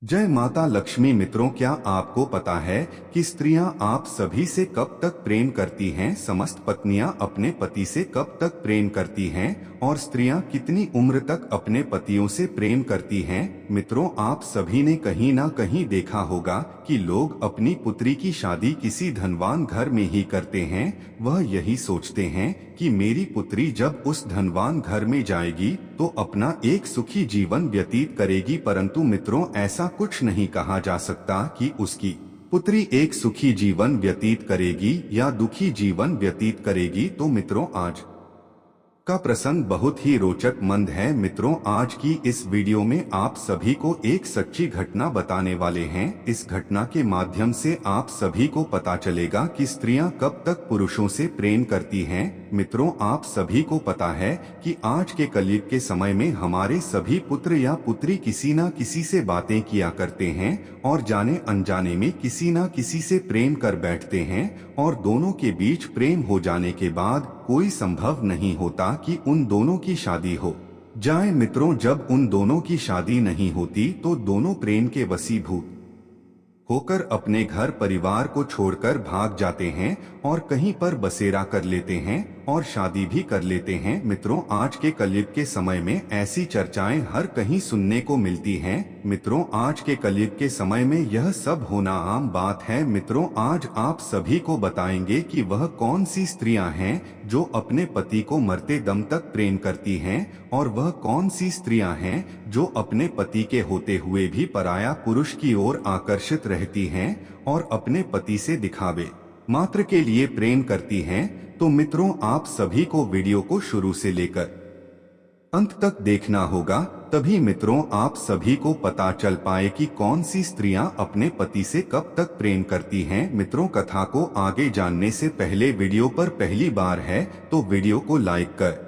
जय माता लक्ष्मी। मित्रों, क्या आपको पता है कि स्त्रियां आप सभी से कब तक प्रेम करती हैं? समस्त पत्नियां अपने पति से कब तक प्रेम करती हैं और स्त्रियां कितनी उम्र तक अपने पतियों से प्रेम करती हैं? मित्रों, आप सभी ने कहीं ना कहीं देखा होगा कि लोग अपनी पुत्री की शादी किसी धनवान घर में ही करते हैं। वह यही सोचते हैं कि मेरी पुत्री जब उस धनवान घर में जाएगी तो अपना एक सुखी जीवन व्यतीत करेगी। परंतु मित्रों, ऐसा कुछ नहीं कहा जा सकता कि उसकी पुत्री एक सुखी जीवन व्यतीत करेगी या दुखी जीवन व्यतीत करेगी। तो मित्रों, आज का प्रसंग बहुत ही रोचक मंद है। मित्रों, आज की इस वीडियो में आप सभी को एक सच्ची घटना बताने वाले हैं। इस घटना के माध्यम से आप सभी को पता चलेगा कि स्त्रियां कब तक पुरुषों से प्रेम करती हैं। मित्रों, आप सभी को पता है कि आज के कलयुग के समय में हमारे सभी पुत्र या पुत्री किसी न किसी से बातें किया करते हैं और जाने अनजाने में किसी न किसी से प्रेम कर बैठते हैं और दोनों के बीच प्रेम हो जाने के बाद कोई संभव नहीं होता कि उन दोनों की शादी हो जाए। मित्रों, जब उन दोनों की शादी नहीं होती तो दोनों प्रेम के वशीभूत होकर अपने घर परिवार को छोड़कर भाग जाते हैं और कहीं पर बसेरा कर लेते हैं और शादी भी कर लेते हैं। मित्रों, आज के कलयुग के समय में ऐसी चर्चाएं हर कहीं सुनने को मिलती हैं। मित्रों, आज के कलयुग के समय में यह सब होना आम बात है। मित्रों, आज आप सभी को बताएंगे कि वह कौन सी स्त्रियां हैं जो अपने पति को मरते दम तक प्रेम करती हैं और वह कौन सी स्त्रियां हैं जो अपने पति के होते हुए भी पराया पुरुष की ओर आकर्षित रहती हैं और अपने पति से दिखावे मात्र के लिए प्रेम करती हैं। तो मित्रों, आप सभी को वीडियो को शुरू से लेकर अंत तक देखना होगा, तभी मित्रों आप सभी को पता चल पाए कि कौन सी स्त्रियां अपने पति से कब तक प्रेम करती हैं। मित्रों, कथा को आगे जानने से पहले वीडियो पर पहली बार है तो वीडियो को लाइक कर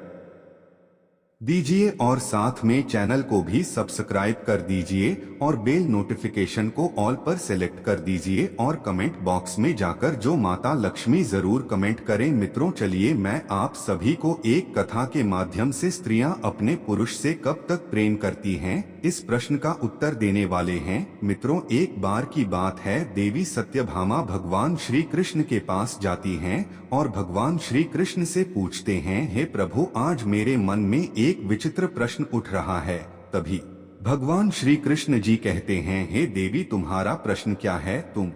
दीजिए और साथ में चैनल को भी सब्सक्राइब कर दीजिए और बेल नोटिफिकेशन को ऑल पर सेलेक्ट कर दीजिए और कमेंट बॉक्स में जाकर जो माता लक्ष्मी जरूर कमेंट करें। मित्रों, चलिए मैं आप सभी को एक कथा के माध्यम से स्त्रियां अपने पुरुष से कब तक प्रेम करती हैं इस प्रश्न का उत्तर देने वाले हैं। मित्रों, एक बार की बात है, देवी सत्यभामा भगवान श्री कृष्ण के पास जाती हैं और भगवान श्री कृष्ण से पूछते हैं, हे प्रभु, आज मेरे मन में एक विचित्र प्रश्न उठ रहा है। तभी भगवान श्री कृष्ण जी कहते हैं, हे देवी, तुम्हारा प्रश्न क्या है? तुम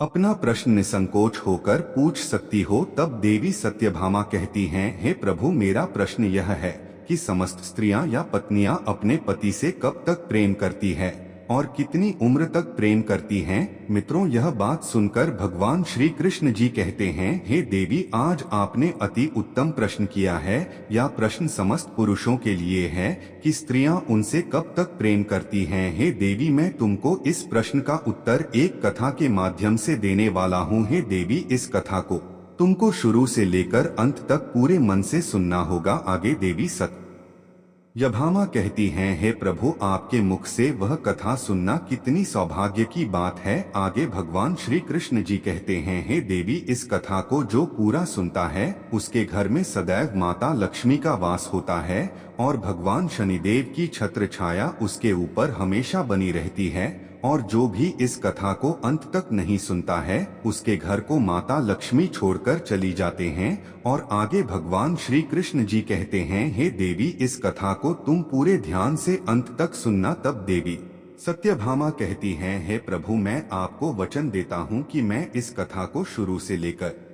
अपना प्रश्न निसंकोच होकर पूछ सकती हो। तब देवी सत्यभामा कहती हैं, हे प्रभु, मेरा प्रश्न यह है कि समस्त स्त्रियां या पत्नियां अपने पति से कब तक प्रेम करती है और कितनी उम्र तक प्रेम करती हैं। मित्रों, यह बात सुनकर भगवान श्री कृष्ण जी कहते हैं, हे देवी, आज आपने अति उत्तम प्रश्न किया है। यह प्रश्न समस्त पुरुषों के लिए है कि स्त्रियां उनसे कब तक प्रेम करती हैं। हे देवी, मैं तुमको इस प्रश्न का उत्तर एक कथा के माध्यम से देने वाला हूँ। हे देवी, इस कथा को तुमको शुरू से लेकर अंत तक पूरे मन से सुनना होगा। आगे देवी सत्यभामा कहती हैं, हे प्रभु, आपके मुख से वह कथा सुनना कितनी सौभाग्य की बात है। आगे भगवान श्री कृष्ण जी कहते हैं, हे देवी, इस कथा को जो पूरा सुनता है उसके घर में सदैव माता लक्ष्मी का वास होता है और भगवान शनिदेव की छत्र छाया उसके ऊपर हमेशा बनी रहती है। और जो भी इस कथा को अंत तक नहीं सुनता है उसके घर को माता लक्ष्मी छोड़कर चली जाते हैं। और आगे भगवान श्री कृष्ण जी कहते हैं, हे देवी, इस कथा को तुम पूरे ध्यान से अंत तक सुनना। तब देवी सत्यभामा कहती हैं, हे प्रभु, मैं आपको वचन देता हूँ कि मैं इस कथा को शुरू से लेकर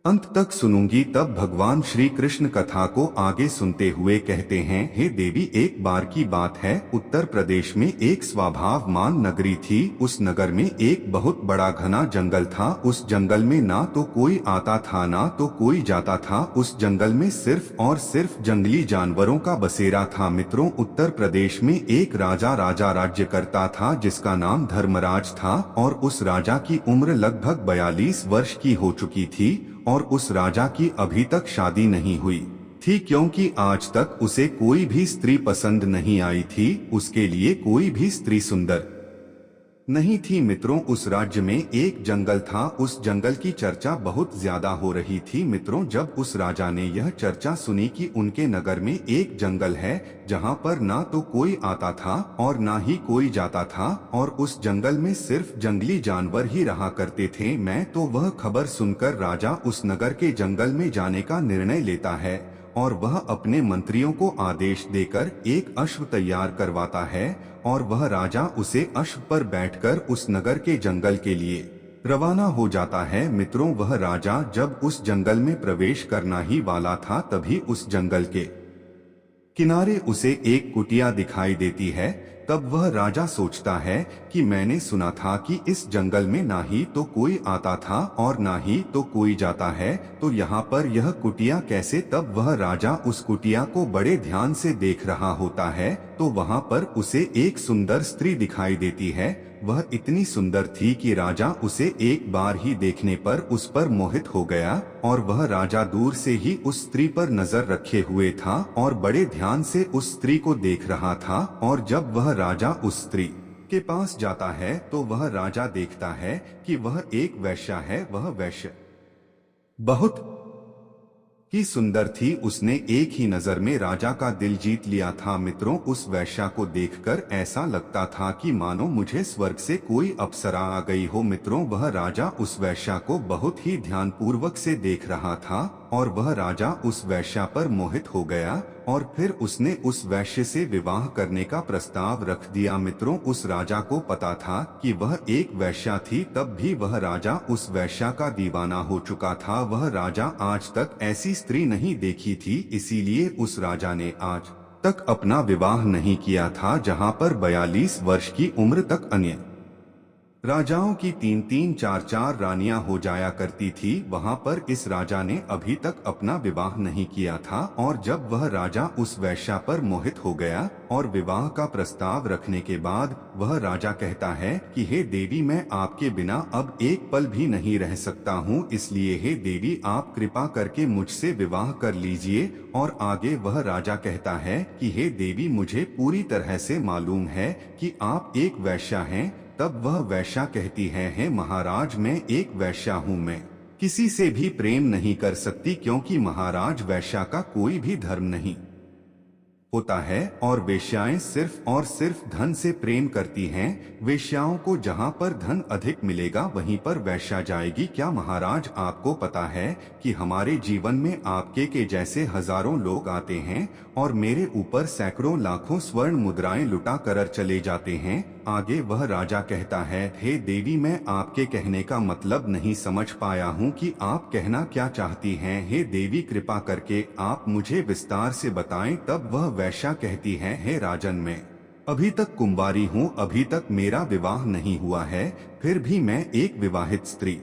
अंत तक सुनूंगी। तब भगवान श्री कृष्ण कथा को आगे सुनते हुए कहते हैं, हे देवी, एक बार की बात है, उत्तर प्रदेश में एक स्वभावमान नगरी थी। उस नगर में एक बहुत बड़ा घना जंगल था। उस जंगल में ना तो कोई आता था ना तो कोई जाता था। उस जंगल में सिर्फ और सिर्फ जंगली जानवरों का बसेरा था। मित्रों, उत्तर प्रदेश में एक राजा राज्य करता था जिसका नाम धर्मराज था और उस राजा की उम्र लगभग 42 वर्ष की हो चुकी थी और उस राजा की अभी तक शादी नहीं हुई थी, क्योंकि आज तक उसे कोई भी स्त्री पसंद नहीं आई थी। उसके लिए कोई भी स्त्री सुंदर नहीं थी मित्रों। उस राज्य में एक जंगल था। उस जंगल की चर्चा बहुत ज्यादा हो रही थी मित्रों। जब उस राजा ने यह चर्चा सुनी कि उनके नगर में एक जंगल है जहां पर ना तो कोई आता था और ना ही कोई जाता था और उस जंगल में सिर्फ जंगली जानवर ही रहा करते थे, मैं तो वह खबर सुनकर राजा उस नगर के जंगल में जाने का निर्णय लेता है और वह अपने मंत्रियों को आदेश देकर एक अश्व तैयार करवाता है और वह राजा उसे अश्व पर बैठकर उस नगर के जंगल के लिए रवाना हो जाता है मित्रों। वह राजा जब उस जंगल में प्रवेश करना ही वाला था तभी उस जंगल के किनारे उसे एक कुटिया दिखाई देती है। तब वह राजा सोचता है कि मैंने सुना था कि इस जंगल में ना ही तो कोई आता था और ना ही तो कोई जाता है, तो यहाँ पर यह कुटिया कैसे। तब वह राजा उस कुटिया को बड़े ध्यान से देख रहा होता है तो वहाँ पर उसे एक सुंदर स्त्री दिखाई देती है। वह इतनी सुंदर थी कि राजा उसे एक बार ही देखने पर उस पर मोहित हो गया और वह राजा दूर से ही उस स्त्री पर नजर रखे हुए था और बड़े ध्यान से उस स्त्री को देख रहा था। और जब वह राजा उस स्त्री के पास जाता है तो वह राजा देखता है कि वह एक वैश्या है। वह वैश्य बहुत ही सुंदर थी। उसने एक ही नजर में राजा का दिल जीत लिया था मित्रों। उस वैश्या को देखकर ऐसा लगता था कि मानो मुझे स्वर्ग से कोई अप्सरा आ गई हो मित्रों। वह राजा उस वैश्या को बहुत ही ध्यानपूर्वक से देख रहा था और वह राजा उस वैश्या पर मोहित हो गया और फिर उसने उस वैश्य से विवाह करने का प्रस्ताव रख दिया मित्रों। उस राजा को पता था कि वह एक वैश्या थी, तब भी वह राजा उस वैश्या का दीवाना हो चुका था। वह राजा आज तक ऐसी स्त्री नहीं देखी थी, इसीलिए उस राजा ने आज तक अपना विवाह नहीं किया था। जहां पर 42 वर्ष की उम्र तक अन्य राजाओं की 3-3 4-4 रानियां हो जाया करती थी, वहां पर इस राजा ने अभी तक अपना विवाह नहीं किया था। और जब वह राजा उस वैश्या पर मोहित हो गया और विवाह का प्रस्ताव रखने के बाद वह राजा कहता है कि हे देवी, मैं आपके बिना अब एक पल भी नहीं रह सकता हूँ, इसलिए हे देवी आप कृपा करके मुझसे विवाह कर लीजिए। और आगे वह राजा कहता है कि हे देवी, मुझे पूरी तरह से मालूम है कि आप एक वैश्या हैं। तब वह वैश्या कहती है महाराज, मैं एक वैश्या हूँ, मैं किसी से भी प्रेम नहीं कर सकती, क्योंकि महाराज वैश्या का कोई भी धर्म नहीं होता है और वेश्याएं सिर्फ और सिर्फ धन से प्रेम करती हैं। वेश्याओं को जहां पर धन अधिक मिलेगा वहीं पर वैश्या जाएगी। क्या महाराज आपको पता है कि हमारे जीवन में आपके के जैसे हजारों लोग आते हैं और मेरे ऊपर सैकड़ों लाखों स्वर्ण मुद्राएं लुटा कर चले जाते हैं। आगे वह राजा कहता है, हे देवी, मैं आपके कहने का मतलब नहीं समझ पाया हूँ कि आप कहना क्या चाहती हैं। हे देवी, कृपा करके आप मुझे विस्तार से बताएं। तब वह वैश्या कहती है, हे राजन, मैं अभी तक कुंवारी हूँ, अभी तक मेरा विवाह नहीं हुआ है, फिर भी मैं एक विवाहित स्त्री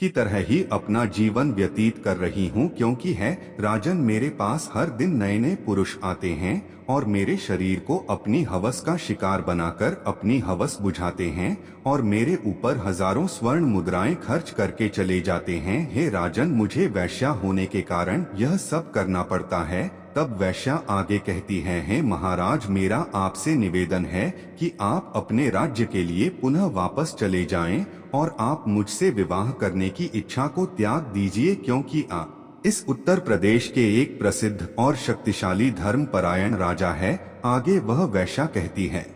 की तरह ही अपना जीवन व्यतीत कर रही हूँ, क्योंकि है राजन, मेरे पास हर दिन नए नए पुरुष आते हैं और मेरे शरीर को अपनी हवस का शिकार बनाकर अपनी हवस बुझाते हैं और मेरे ऊपर हजारों स्वर्ण मुद्राएं खर्च करके चले जाते हैं। हे राजन, मुझे वैश्या होने के कारण यह सब करना पड़ता है। तब वैश्या आगे कहती है, हे महाराज, मेरा आपसे निवेदन है कि आप अपने राज्य के लिए पुनः वापस चले जाएं और आप मुझसे विवाह करने की इच्छा को त्याग दीजिए, क्योंकि आप इस उत्तर प्रदेश के एक प्रसिद्ध और शक्तिशाली धर्मपरायण राजा है। आगे वह वैश्या कहती है,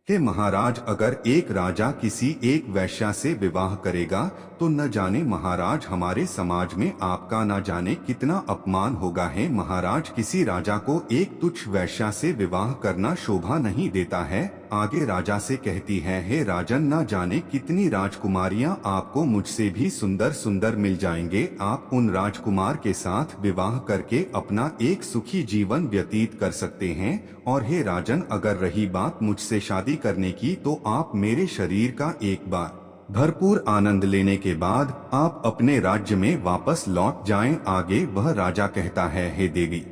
हे महाराज, अगर एक राजा किसी एक वैश्या से विवाह करेगा तो न जाने महाराज हमारे समाज में आपका न जाने कितना अपमान होगा। है महाराज, किसी राजा को एक तुच्छ वैश्या से विवाह करना शोभा नहीं देता है। आगे राजा से कहती है, हे राजन, न जाने कितनी राजकुमारियां आपको मुझसे भी सुंदर सुंदर मिल जाएंगे। आप उन राजकुमार के साथ विवाह करके अपना एक सुखी जीवन व्यतीत कर सकते हैं। और हे राजन, अगर रही बात मुझसे शादी करने की तो आप मेरे शरीर का एक बार भरपूर आनंद लेने के बाद आप अपने राज्य में वापस लौट जाएं। आगे वह राजा कहता है, हे देवी,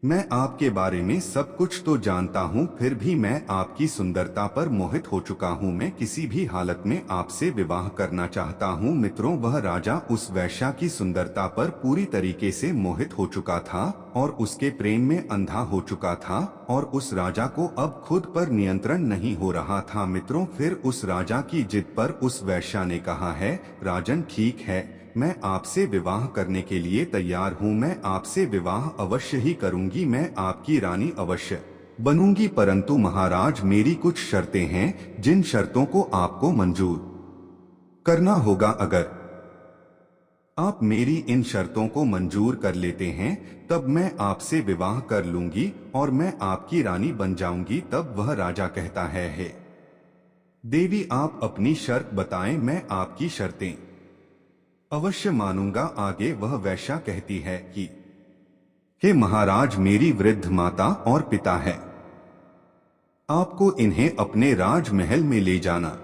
मैं आपके बारे में सब कुछ तो जानता हूँ, फिर भी मैं आपकी सुंदरता पर मोहित हो चुका हूँ। मैं किसी भी हालत में आपसे विवाह करना चाहता हूँ। मित्रों, वह राजा उस वेश्या की सुंदरता पर पूरी तरीके से मोहित हो चुका था और उसके प्रेम में अंधा हो चुका था और उस राजा को अब खुद पर नियंत्रण नहीं हो रहा था। मित्रों, फिर उस राजा की जिद पर उस वेश्या ने कहा है, राजन ठीक है, मैं आपसे विवाह करने के लिए तैयार हूँ। मैं आपसे विवाह अवश्य ही करूंगी, मैं आपकी रानी अवश्य बनूंगी। परंतु महाराज, मेरी कुछ शर्तें हैं जिन शर्तों को आपको मंजूर करना होगा। अगर आप मेरी इन शर्तों को मंजूर कर लेते हैं तब मैं आपसे विवाह कर लूंगी और मैं आपकी रानी बन जाऊंगी। तब वह राजा कहता है, हे देवी, आप अपनी शर्त बताएं, मैं आपकी शर्तें अवश्य मानूंगा। आगे वह वेश्या कहती है कि हे महाराज, मेरी वृद्ध माता और पिता है, आपको इन्हें अपने राजमहल में ले जाना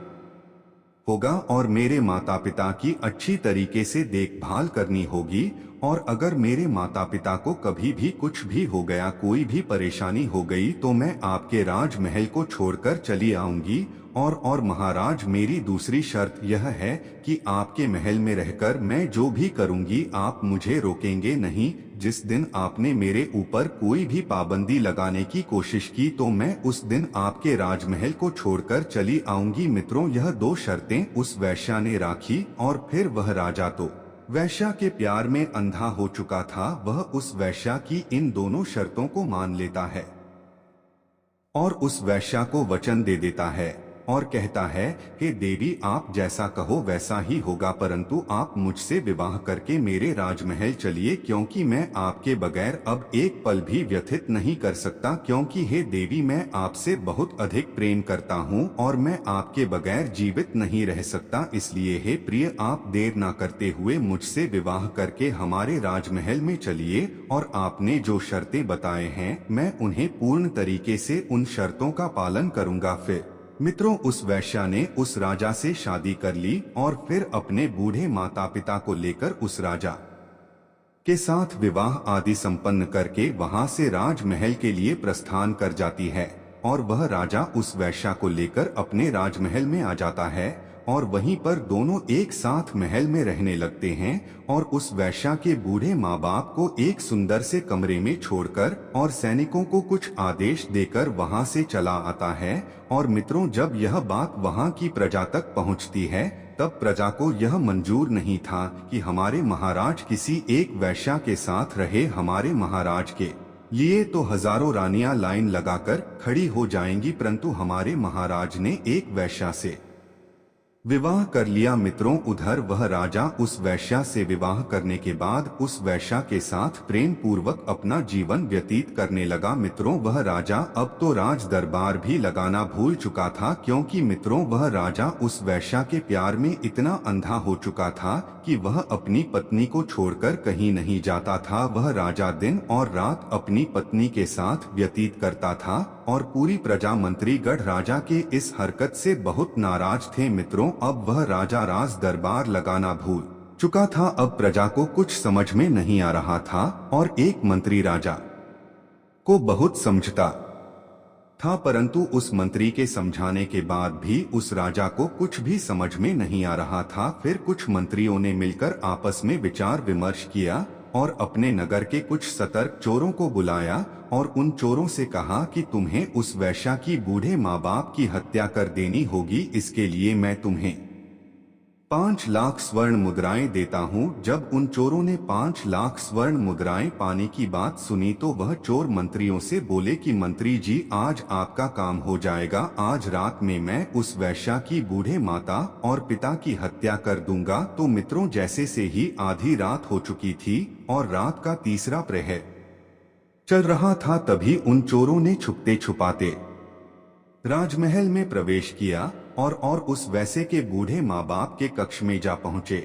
होगा और मेरे माता पिता की अच्छी तरीके से देखभाल करनी होगी। और अगर मेरे माता पिता को कभी भी कुछ भी हो गया, कोई भी परेशानी हो गई, तो मैं आपके राजमहल को छोड़कर चली आऊंगी। और महाराज, मेरी दूसरी शर्त यह है कि आपके महल में रहकर मैं जो भी करूंगी आप मुझे रोकेंगे नहीं। जिस दिन आपने मेरे ऊपर कोई भी पाबंदी लगाने की कोशिश की तो मैं उस दिन आपके राजमहल को छोड़कर चली आऊंगी। मित्रों, यह दो शर्तें उस वेश्या ने राखी और फिर वह राजा तो वेश्या के प्यार में अंधा हो चुका था। वह उस वेश्या की इन दोनों शर्तों को मान लेता है और उस वेश्या को वचन दे देता है और कहता है कि देवी, आप जैसा कहो वैसा ही होगा, परंतु आप मुझसे विवाह करके मेरे राजमहल चलिए, क्योंकि मैं आपके बगैर अब एक पल भी व्यतीत नहीं कर सकता। क्योंकि हे देवी, मैं आपसे बहुत अधिक प्रेम करता हूँ और मैं आपके बगैर जीवित नहीं रह सकता। इसलिए हे प्रिय, आप देर ना करते हुए मुझसे विवाह करके हमारे राजमहल में चलिए और आपने जो शर्तें बताए हैं मैं उन्हें पूर्ण तरीके से उन शर्तों का पालन करूँगा। फिर मित्रों, उस वेश्या ने उस राजा से शादी कर ली और फिर अपने बूढ़े माता पिता को लेकर उस राजा के साथ विवाह आदि संपन्न करके वहां से राजमहल के लिए प्रस्थान कर जाती है। और वह राजा उस वेश्या को लेकर अपने राजमहल में आ जाता है और वहीं पर दोनों एक साथ महल में रहने लगते हैं और उस वेश्या के बूढ़े माँ बाप को एक सुंदर से कमरे में छोड़कर और सैनिकों को कुछ आदेश देकर वहां से चला आता है। और मित्रों, जब यह बात वहां की प्रजा तक पहुंचती है तब प्रजा को यह मंजूर नहीं था कि हमारे महाराज किसी एक वेश्या के साथ रहे। हमारे महाराज के लिए तो हजारों रानियां लाइन लगाकर खड़ी हो जाएंगी, परंतु हमारे महाराज ने एक वेश्या से विवाह कर लिया। मित्रों, उधर वह राजा उस वेश्या से विवाह करने के बाद उस वेश्या के साथ प्रेम पूर्वक अपना जीवन व्यतीत करने लगा। मित्रों, वह राजा अब तो राज दरबार भी लगाना भूल चुका था, क्योंकि मित्रों वह राजा उस वेश्या के प्यार में इतना अंधा हो चुका था कि वह अपनी पत्नी को छोड़कर कहीं नहीं जाता था। वह राजा दिन और रात अपनी पत्नी के साथ व्यतीत करता था और पूरी प्रजा मंत्रीगढ़ राजा के इस हरकत से बहुत नाराज थे। मित्रों, अब वह राजा राज दरबार लगाना भूल चुका था। अब प्रजा को कुछ समझ में नहीं आ रहा था और एक मंत्री राजा को बहुत समझता था, परंतु उस मंत्री के समझाने के बाद भी उस राजा को कुछ भी समझ में नहीं आ रहा था। फिर कुछ मंत्रियों ने मिलकर आपस में विचार विमर्श किया और अपने नगर के कुछ सतर्क चोरों को बुलाया और उन चोरों से कहा कि तुम्हें उस वेश्या की बूढ़े माँ बाप की हत्या कर देनी होगी। इसके लिए मैं तुम्हें 5 लाख स्वर्ण मुद्राएं देता हूँ। जब उन चोरों ने 5 लाख स्वर्ण मुद्राएं पाने की बात सुनी तो वह चोर मंत्रियों से बोले कि मंत्री जी, आज आपका काम हो जाएगा। आज रात में मैं उस वेश्या की बूढ़े माता और पिता की हत्या कर दूंगा। तो मित्रों, जैसे से ही आधी रात हो चुकी थी और रात का तीसरा प्रहर चल रहा था, तभी उन चोरों ने छुपते छुपाते राजमहल में प्रवेश किया और उस वैसे के बूढ़े माँ बाप के कक्ष में जा पहुंचे।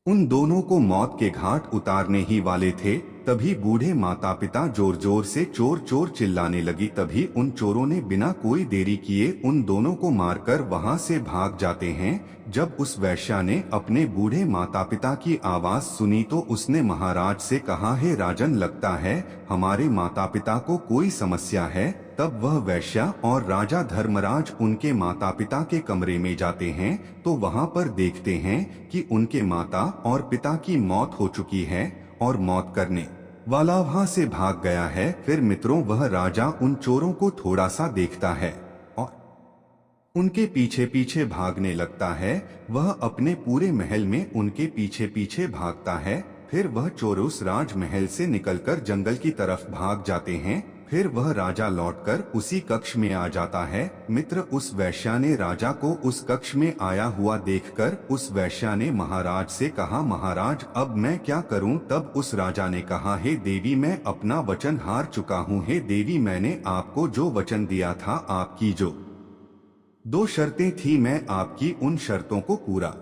उन दोनों को मौत के घाट उतारने ही वाले थे, तभी बूढ़े माता पिता जोर जोर से चोर चोर चिल्लाने लगी। तभी उन चोरों ने बिना कोई देरी किए उन दोनों को मारकर वहां से भाग जाते हैं। जब उस वैश्या ने अपने बूढ़े माता पिता की आवाज सुनी तो उसने महाराज से कहा, हे राजन, लगता है हमारे माता पिता को कोई समस्या है। तब वह वैश्या और राजा धर्मराज उनके माता पिता के कमरे में जाते हैं तो वहां पर देखते हैं कि उनके माता और पिता की मौत हो चुकी है और मौत करने वाला वहां से भाग गया है। फिर मित्रों, वह राजा उन चोरों को थोड़ा सा देखता है और उनके पीछे पीछे भागने लगता है। वह अपने पूरे महल में उनके पीछे पीछे भागता है। फिर वह चोर उस राजमहल से निकलकर जंगल की तरफ भाग जाते हैं। फिर वह राजा लौटकर उसी कक्ष में आ जाता है। मित्र, उस वैश्या ने राजा को उस कक्ष में आया हुआ देखकर उस वैश्या ने महाराज से कहा, महाराज, अब मैं क्या करूं? तब उस राजा ने कहा, हे देवी, मैं अपना वचन हार चुका हूं। हे देवी, मैंने आपको जो वचन दिया था, आपकी जो 2 शर्तें थी, मैं आपकी उन शर्तों को पूरा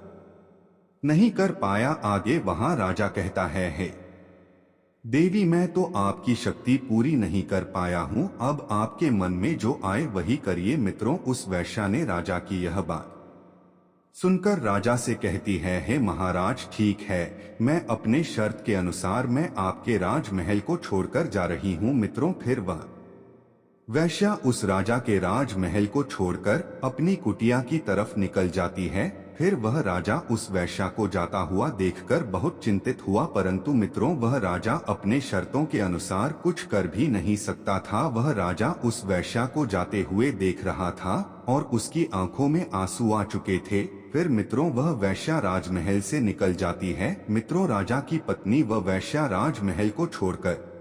नहीं कर पाया। आगे वहां राजा कहता है, हे देवी, मैं तो आपकी शक्ति पूरी नहीं कर पाया हूँ। अब आपके मन में जो आए वही करिए। मित्रों, उस वैश्या ने राजा की यह बात सुनकर राजा से कहती है, हे महाराज, ठीक है, मैं अपने शर्त के अनुसार मैं आपके राजमहल को छोड़कर जा रही हूँ। मित्रों, फिर वह वैश्या उस राजा के राजमहल को छोड़कर अपनी कुटिया की तरफ निकल जाती है। फिर वह राजा उस वैश्या को जाता हुआ देखकर बहुत चिंतित हुआ, परंतु मित्रों, वह राजा अपने शर्तों के अनुसार कुछ कर भी नहीं सकता था। वह राजा उस वैश्या को जाते हुए देख रहा था और उसकी आंखों में आंसू आ चुके थे। फिर मित्रों, वह वैश्या राजमहल से निकल जाती है। मित्रों, राजा की पत्नी वह वैश्या राजमहल को छोड़कर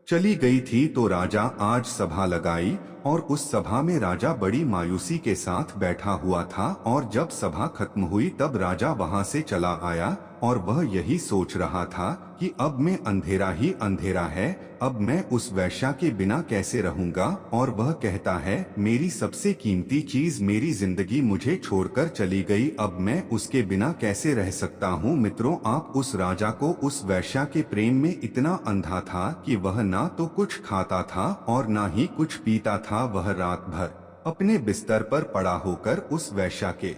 चली गई थी तो राजा आज सभा लगाई और उस सभा में राजा बड़ी मायूसी के साथ बैठा हुआ था। और जब सभा खत्म हुई तब राजा वहां से चला आया और वह यही सोच रहा था कि अब मैं अंधेरा ही अंधेरा है, अब मैं उस वैश्या के बिना कैसे रहूंगा। और वह कहता है, मेरी सबसे कीमती चीज मेरी जिंदगी मुझे छोड़कर चली गई, अब मैं उसके बिना कैसे रह सकता हूँ। मित्रों, आप उस राजा को उस वैश्या के प्रेम में इतना अंधा था कि वह ना तो कुछ खाता था और ना ही कुछ पीता था। वह रात भर अपने बिस्तर पर पड़ा होकर उस वैश्या के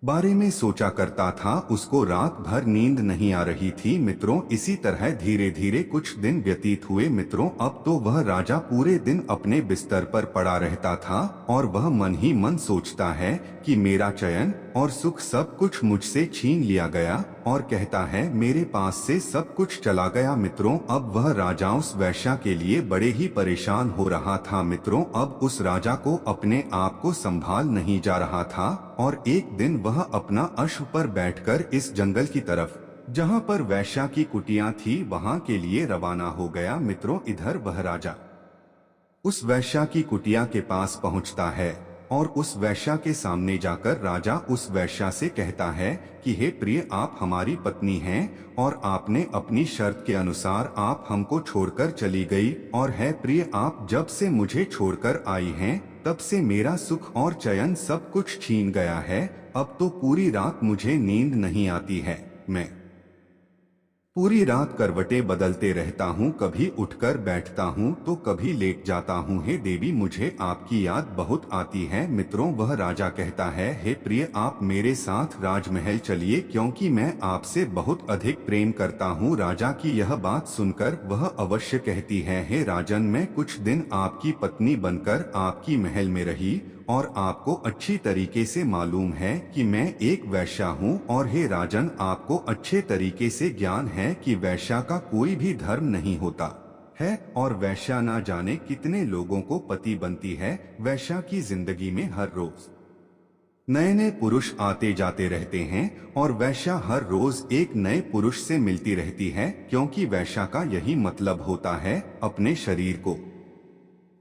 बारे में सोचा करता था। उसको रात भर नींद नहीं आ रही थी। मित्रों, इसी तरह धीरे धीरे कुछ दिन व्यतीत हुए। मित्रों, अब तो वह राजा पूरे दिन अपने बिस्तर पर पड़ा रहता था और वह मन ही मन सोचता है कि मेरा चयन और सुख सब कुछ मुझसे छीन लिया गया, और कहता है मेरे पास से सब कुछ चला गया। मित्रों, अब वह राजा उस वैश्या के लिए बड़े ही परेशान हो रहा था। मित्रों, अब उस राजा को अपने आप को संभाल नहीं जा रहा था और एक दिन वह अपना अश्व पर बैठकर इस जंगल की तरफ, जहां पर वैश्या की कुटिया थी, वहां के लिए रवाना हो गया। मित्रों, इधर वह राजा उस वैश्या की कुटिया के पास पहुंचता है और उस वैश्या के सामने जाकर राजा उस वैश्या से कहता है कि हे प्रिय, आप हमारी पत्नी हैं और आपने अपनी शर्त के अनुसार आप हमको छोड़कर चली गई, और है प्रिय, आप जब से मुझे छोड़कर आई हैं तब से मेरा सुख और चयन सब कुछ छीन गया है। अब तो पूरी रात मुझे नींद नहीं आती है, मैं पूरी रात करवटें बदलते रहता हूँ, कभी उठकर बैठता हूँ तो कभी लेट जाता हूँ। हे देवी, मुझे आपकी याद बहुत आती है। मित्रों, वह राजा कहता है, हे प्रिय, आप मेरे साथ राजमहल चलिए क्योंकि मैं आपसे बहुत अधिक प्रेम करता हूँ। राजा की यह बात सुनकर वह अवश्य कहती है, हे राजन, मैं कुछ दिन आपकी पत्नी बनकर आपकी महल में रही और आपको अच्छी तरीके से मालूम है कि मैं एक वैश्या हूँ, और हे राजन, आपको अच्छे तरीके से ज्ञान है कि वैश्या का कोई भी धर्म नहीं होता है और वैश्या ना जाने कितने लोगों को पति बनती है। वैश्या की जिंदगी में हर रोज नए नए पुरुष आते जाते रहते हैं और वैश्या हर रोज एक नए पुरुष से मिलती रहती है, क्योंकि वैश्या का यही मतलब होता है अपने शरीर को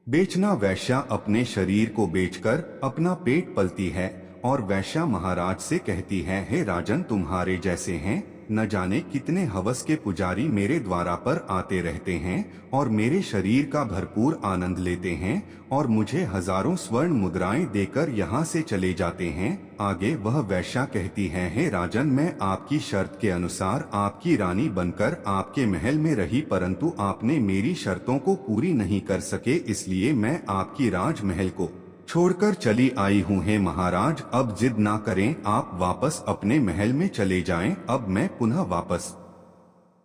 बेचना। वैश्या अपने शरीर को बेचकर अपना पेट पलती है और वैश्या महाराज से कहती है, हे राजन, तुम्हारे जैसे हैं न जाने कितने हवस के पुजारी मेरे द्वारा पर आते रहते हैं और मेरे शरीर का भरपूर आनंद लेते हैं और मुझे हजारों स्वर्ण मुद्राएं देकर यहाँ से चले जाते हैं। आगे वह वैश्या कहती है, हे राजन, मैं आपकी शर्त के अनुसार आपकी रानी बनकर आपके महल में रही, परंतु आपने मेरी शर्तों को पूरी नहीं कर सके, इसलिए मैं आपकी राजमहल को छोड़कर चली आई हूँ। हे महाराज, अब जिद ना करें, आप वापस अपने महल में चले जाएं, अब मैं पुनः वापस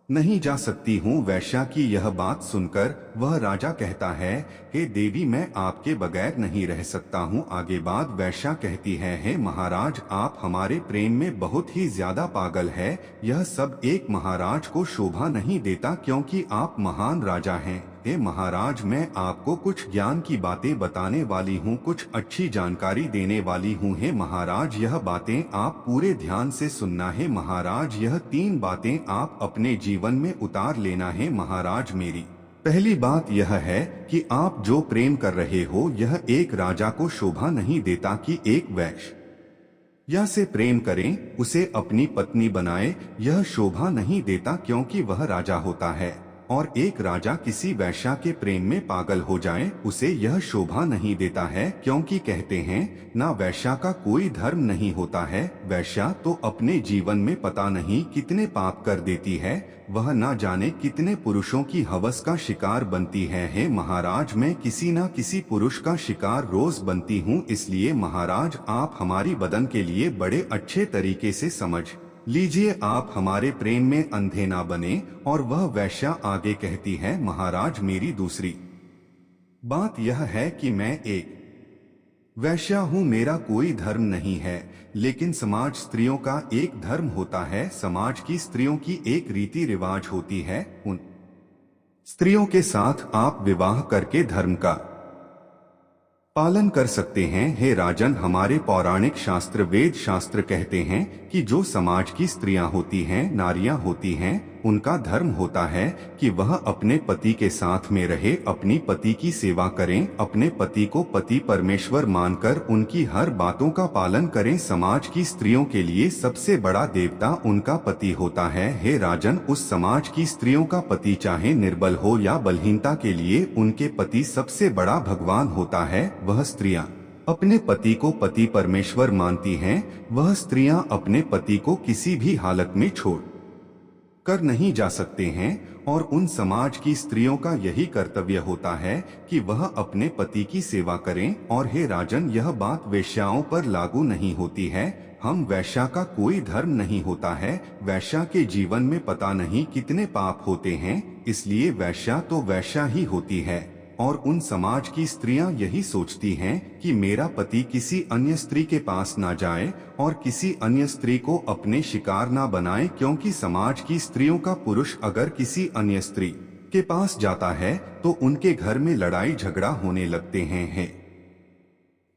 नहीं जा सकती हूँ। वैश्या की यह बात सुनकर वह राजा कहता है, हे देवी, मैं आपके बगैर नहीं रह सकता हूँ। आगे बात वैश्या कहती है, हे महाराज, आप हमारे प्रेम में बहुत ही ज्यादा पागल है। यह सब एक महाराज को शोभा नहीं देता, क्योंकि आप महान राजा हैं। हे महाराज, मैं आपको कुछ ज्ञान की बातें बताने वाली हूँ, कुछ अच्छी जानकारी देने वाली हूँ। हे महाराज, यह बातें आप पूरे ध्यान से सुनना है। महाराज, यह 3 बातें आप अपने जीवन में उतार लेना है। महाराज, मेरी पहली बात यह है कि आप जो प्रेम कर रहे हो यह एक राजा को शोभा नहीं देता कि एक वैश्या से प्रेम करें, उसे अपनी पत्नी बनाए। यह शोभा नहीं देता, क्योंकि वह राजा होता है, और एक राजा किसी वैश्या के प्रेम में पागल हो जाए, उसे यह शोभा नहीं देता है, क्योंकि कहते हैं ना वैश्या का कोई धर्म नहीं होता है। वैश्या तो अपने जीवन में पता नहीं कितने पाप कर देती है, वह ना जाने कितने पुरुषों की हवस का शिकार बनती है। हे महाराज, मैं किसी ना किसी पुरुष का शिकार रोज बनती हूँ, इसलिए महाराज, आप हमारी बदन के लिए बड़े अच्छे तरीके से समझ लीजिए, आप हमारे प्रेम में अंधे ना बने। और वह वैश्या आगे कहती है, महाराज, मेरी दूसरी बात यह है कि मैं एक वैश्या हूँ, मेरा कोई धर्म नहीं है, लेकिन समाज स्त्रियों का एक धर्म होता है। समाज की स्त्रियों की एक रीति रिवाज होती है, उन स्त्रियों के साथ आप विवाह करके धर्म का पालन कर सकते हैं। हे राजन, हमारे पौराणिक शास्त्र वेद शास्त्र कहते हैं कि जो समाज की स्त्रियां होती हैं, नारियां होती हैं, उनका धर्म होता है कि वह अपने पति के साथ में रहे, अपनी पति की सेवा करें, अपने पति को पति परमेश्वर मानकर उनकी हर बातों का पालन करें। समाज की स्त्रियों के लिए सबसे बड़ा देवता उनका पति होता है। हे राजन, उस समाज की स्त्रियों का पति चाहे निर्बल हो या बलहीनता के लिए उनके पति सबसे बड़ा भगवान होता है। वह स्त्रियां अपने पति को पति परमेश्वर मानती हैं। वह स्त्रियां अपने पति को किसी भी हालत में छोड़ कर नहीं जा सकते हैं, और उन समाज की स्त्रियों का यही कर्तव्य होता है कि वह अपने पति की सेवा करें। और हे राजन, यह बात वेश्याओं पर लागू नहीं होती है। हम वैश्या का कोई धर्म नहीं होता है। वैश्या के जीवन में पता नहीं कितने पाप होते हैं, इसलिए वैश्या तो वैश्या ही होती है। और उन समाज की स्त्रियां यही सोचती हैं कि मेरा पति किसी अन्य स्त्री के पास ना जाए और किसी अन्य स्त्री को अपने शिकार ना बनाए, क्योंकि समाज की स्त्रियों का पुरुष अगर किसी अन्य स्त्री के पास जाता है तो उनके घर में लड़ाई झगड़ा होने लगते हैं।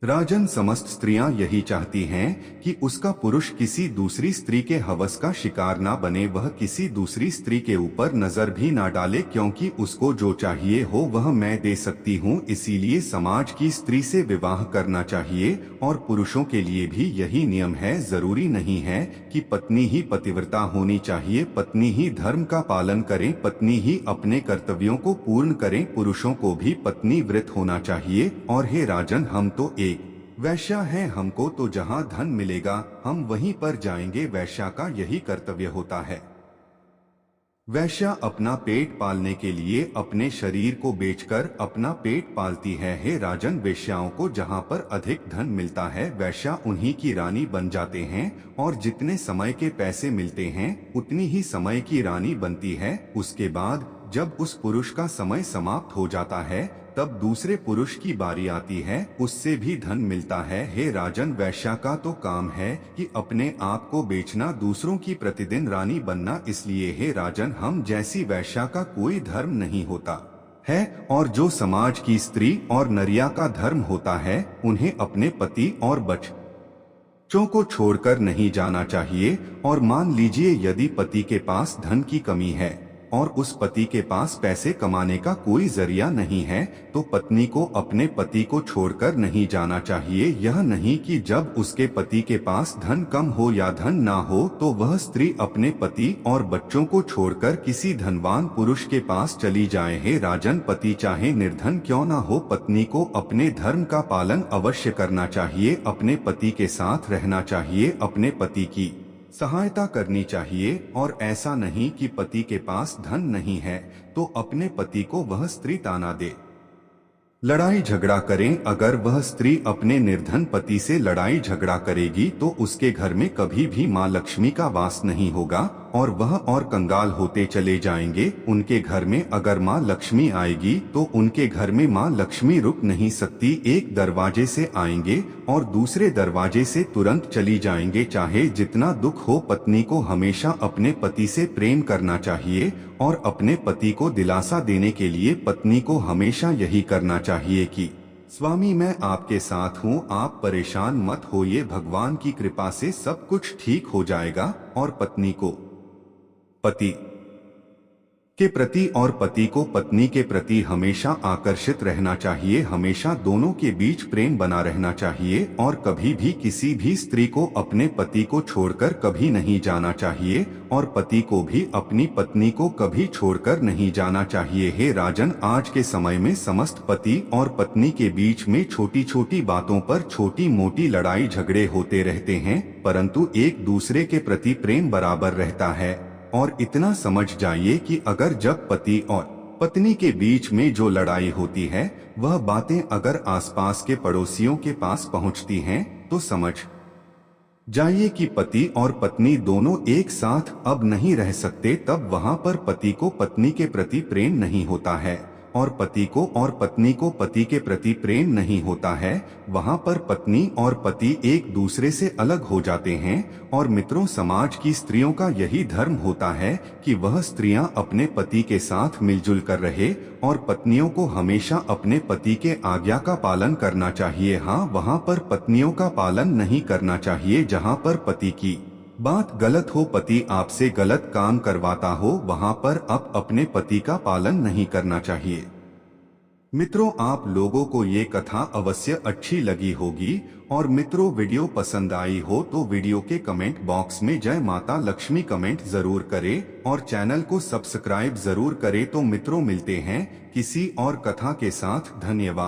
राजन, समस्त स्त्रियां यही चाहती हैं कि उसका पुरुष किसी दूसरी स्त्री के हवस का शिकार ना बने, वह किसी दूसरी स्त्री के ऊपर नजर भी ना डाले, क्योंकि उसको जो चाहिए हो वह मैं दे सकती हूँ। इसीलिए समाज की स्त्री से विवाह करना चाहिए, और पुरुषों के लिए भी यही नियम है। जरूरी नहीं है कि पत्नी ही पतिव्रता होनी चाहिए, पत्नी ही धर्म का पालन करे, पत्नी ही अपने कर्तव्यों को पूर्ण करे, पुरुषों को भी पत्नी व्रत होना चाहिए। और हे राजन, हम तो एक वैश्या हैं, हमको तो जहां धन मिलेगा हम वहीं पर जाएंगे। वैश्या का यही कर्तव्य होता है। वैश्या अपना पेट पालने के लिए अपने शरीर को बेचकर अपना पेट पालती है। हे राजन, वेश्याओं को जहां पर अधिक धन मिलता है वैश्या उन्हीं की रानी बन जाते हैं, और जितने समय के पैसे मिलते हैं उतनी ही समय की रानी बनती है। उसके बाद जब उस पुरुष का समय समाप्त हो जाता है तब दूसरे पुरुष की बारी आती है, उससे भी धन मिलता है। हे राजन, वैश्या का तो काम है कि अपने आप को बेचना, दूसरों की प्रतिदिन रानी बनना। इसलिए हे राजन, हम जैसी वैश्या का कोई धर्म नहीं होता है। और जो समाज की स्त्री और नरिया का धर्म होता है, उन्हें अपने पति और बच्चों को छोड़कर नहीं जाना चाहिए। और मान लीजिए यदि पति के पास धन की कमी है और उस पति के पास पैसे कमाने का कोई जरिया नहीं है, तो पत्नी को अपने पति को छोड़कर नहीं जाना चाहिए। यह नहीं कि जब उसके पति के पास धन कम हो या धन ना हो तो वह स्त्री अपने पति और बच्चों को छोड़कर किसी धनवान पुरुष के पास चली जाए। हे राजन, पति चाहे निर्धन क्यों ना हो, पत्नी को अपने धर्म का पालन अवश्य करना चाहिए, अपने पति के साथ रहना चाहिए, अपने पति की सहायता करनी चाहिए। और ऐसा नहीं कि पति के पास धन नहीं है तो अपने पति को वह स्त्री ताना दे, लड़ाई झगड़ा करें। अगर वह स्त्री अपने निर्धन पति से लड़ाई झगड़ा करेगी तो उसके घर में कभी भी माँ लक्ष्मी का वास नहीं होगा और वह और कंगाल होते चले जाएंगे। उनके घर में अगर माँ लक्ष्मी आएगी तो उनके घर में माँ लक्ष्मी रुक नहीं सकती, एक दरवाजे से आएंगे और दूसरे दरवाजे से तुरंत चली जाएंगे। चाहे जितना दुख हो, पत्नी को हमेशा अपने पति से प्रेम करना चाहिए और अपने पति को दिलासा देने के लिए पत्नी को हमेशा यही करना चाहिए कि स्वामी मैं आपके साथ हूँ, आप परेशान मत होइए, भगवान की कृपा से सब कुछ ठीक हो जाएगा। और पत्नी को पति के प्रति और पति को पत्नी के प्रति हमेशा आकर्षित रहना चाहिए, हमेशा दोनों के बीच प्रेम बना रहना चाहिए और कभी भी किसी भी स्त्री को अपने पति को छोड़कर कभी नहीं जाना चाहिए और पति को भी अपनी पत्नी को कभी छोड़कर नहीं जाना चाहिए। हे राजन, आज के समय में समस्त पति और पत्नी के बीच में छोटी छोटी बातों पर छोटी मोटी लड़ाई झगड़े होते रहते हैं, परंतु एक दूसरे के प्रति प्रेम बराबर रहता है। और इतना समझ जाइए कि अगर जब पति और पत्नी के बीच में जो लड़ाई होती है वह बातें अगर आसपास के पड़ोसियों के पास पहुंचती हैं तो समझ जाइए कि पति और पत्नी दोनों एक साथ अब नहीं रह सकते। तब वहां पर पति को पत्नी के प्रति प्रेम नहीं होता है और पति को और पत्नी को पति के प्रति प्रेम नहीं होता है। वहां पर पत्नी और पति एक दूसरे से अलग हो जाते हैं। और मित्रों, समाज की स्त्रियों का यही धर्म होता है कि वह स्त्रियां अपने पति के साथ मिलजुल कर रहे और पत्नियों को हमेशा अपने पति के आज्ञा का पालन करना चाहिए। हाँ, वहां पर पत्नियों का पालन नहीं करना चाहिए। जहां पर पति की बात गलत हो, पति आपसे गलत काम करवाता हो, वहां पर आप अपने पति का पालन नहीं करना चाहिए। मित्रों, आप लोगों को ये कथा अवश्य अच्छी लगी होगी और मित्रों वीडियो पसंद आई हो तो वीडियो के कमेंट बॉक्स में जय माता लक्ष्मी कमेंट जरूर करें और चैनल को सब्सक्राइब जरूर करें। तो मित्रों, मिलते हैं किसी और कथा के साथ। धन्यवाद।